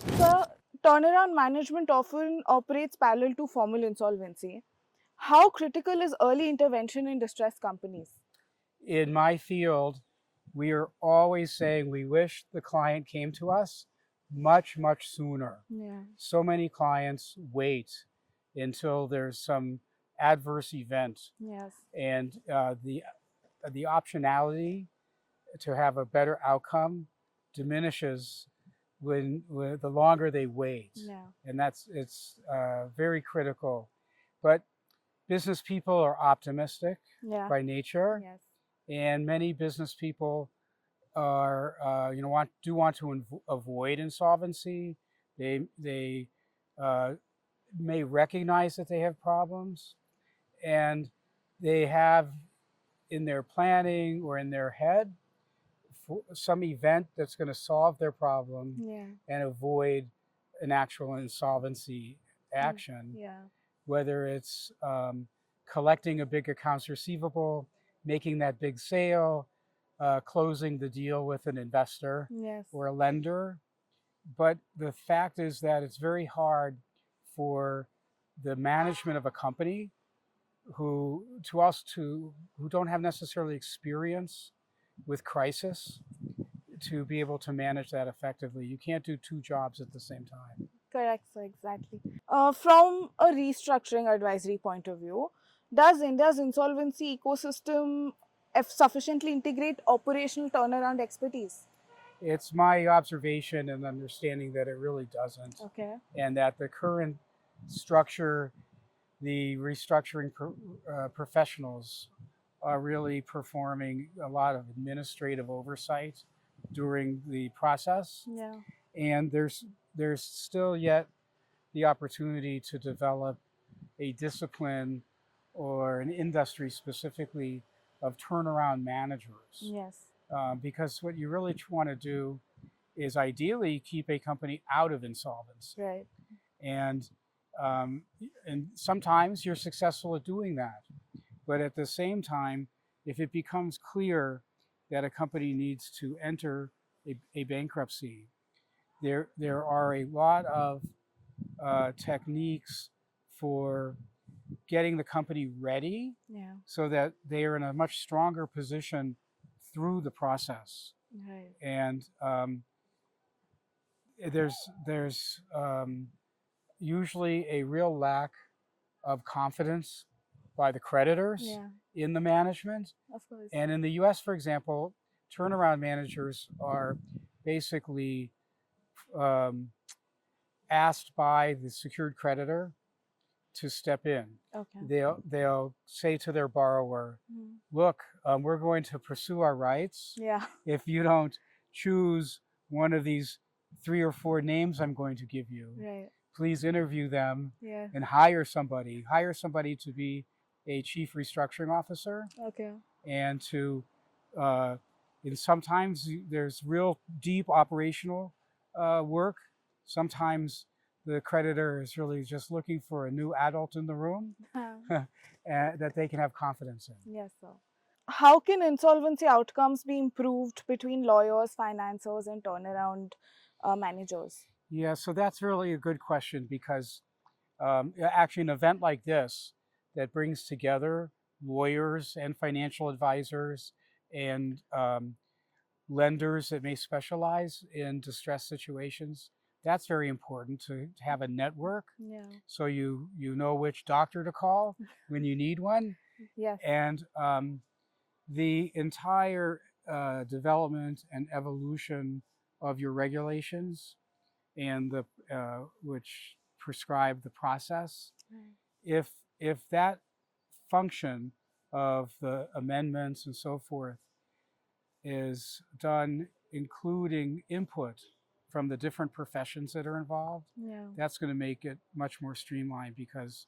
So, turnaround management often operates parallel to formal insolvency. How critical is early intervention in distressed companies? In my field, we are always saying we wish the client came to us much sooner. Yeah. So many clients wait until there's some adverse event, Yes. and the optionality to have a better outcome diminishes when the longer they wait, Yeah. and it's very critical. But business people are optimistic Yeah. by nature, Yes. and many business people are want to avoid insolvency. They uh, may recognize that they have problems, and they have in their planning or in their head some event that's going to solve their problem Yeah. and avoid an actual insolvency action, Yeah. whether it's collecting a big accounts receivable, making that big sale, closing the deal with an investor Yes. or a lender. But the fact is that it's very hard for the management of a company who don't have necessarily experience with crisis to be able to manage that effectively. You can't do two jobs at the same time. Correct, sir, exactly. From a restructuring advisory point of view, does India's insolvency ecosystem sufficiently integrate operational turnaround expertise? It's my observation and understanding that it really doesn't, Okay. and that the current structure, the restructuring professionals are really performing a lot of administrative oversight during the process, Yeah. and there's still yet the opportunity to develop a discipline or an industry specifically of turnaround managers. Yes. Because what you really want to do is ideally keep a company out of insolvency. Right. And, um, and sometimes you're successful at doing that. But at the same time, if it becomes clear that a company needs to enter a bankruptcy, there are a lot of techniques for getting the company ready, Yeah. so that they are in a much stronger position through the process. Right. And there's usually a real lack of confidence by the creditors Yeah. in the management. Of course. And in the US, for example, turnaround managers are basically um, asked by the secured creditor to step in. Okay. They'll say to their borrower, look, we're going to pursue our rights. Yeah. If you don't choose one of these 3 or 4 names I'm going to give you, Right. please interview them Yeah. and hire somebody to be a chief restructuring officer, Okay. and to and sometimes there's real deep operational work. Sometimes the creditor is really just looking for a new adult in the room that they can have confidence in. Yes, sir. How can insolvency outcomes be improved between lawyers, financiers, and turnaround managers? Yeah, so that's really a good question, because actually an event like this that brings together lawyers and financial advisors and lenders that may specialize in distress situations, that's very important to have a network, Yeah. so you know which doctor to call when you need one. Yes. And the entire development and evolution of your regulations and the which prescribe the process, if that function of the amendments and so forth is done including input from the different professions that are involved, Yeah. that's going to make it much more streamlined, because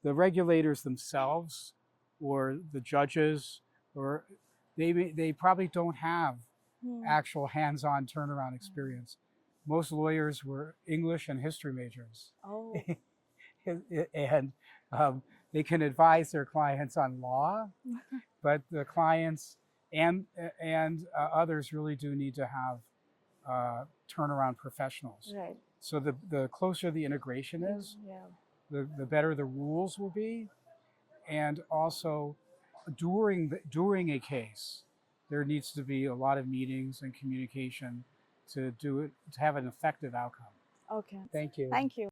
the regulators themselves or the judges, or they probably don't have actual hands-on turnaround experience. Most lawyers were English and history majors. Oh. And they can advise their clients on law, but the clients and others really do need to have turnaround professionals. Right. So the closer the integration is, Yeah. the better the rules will be. And also during a case, there needs to be a lot of meetings and communication to have an effective outcome. Okay. Thank you. Thank you.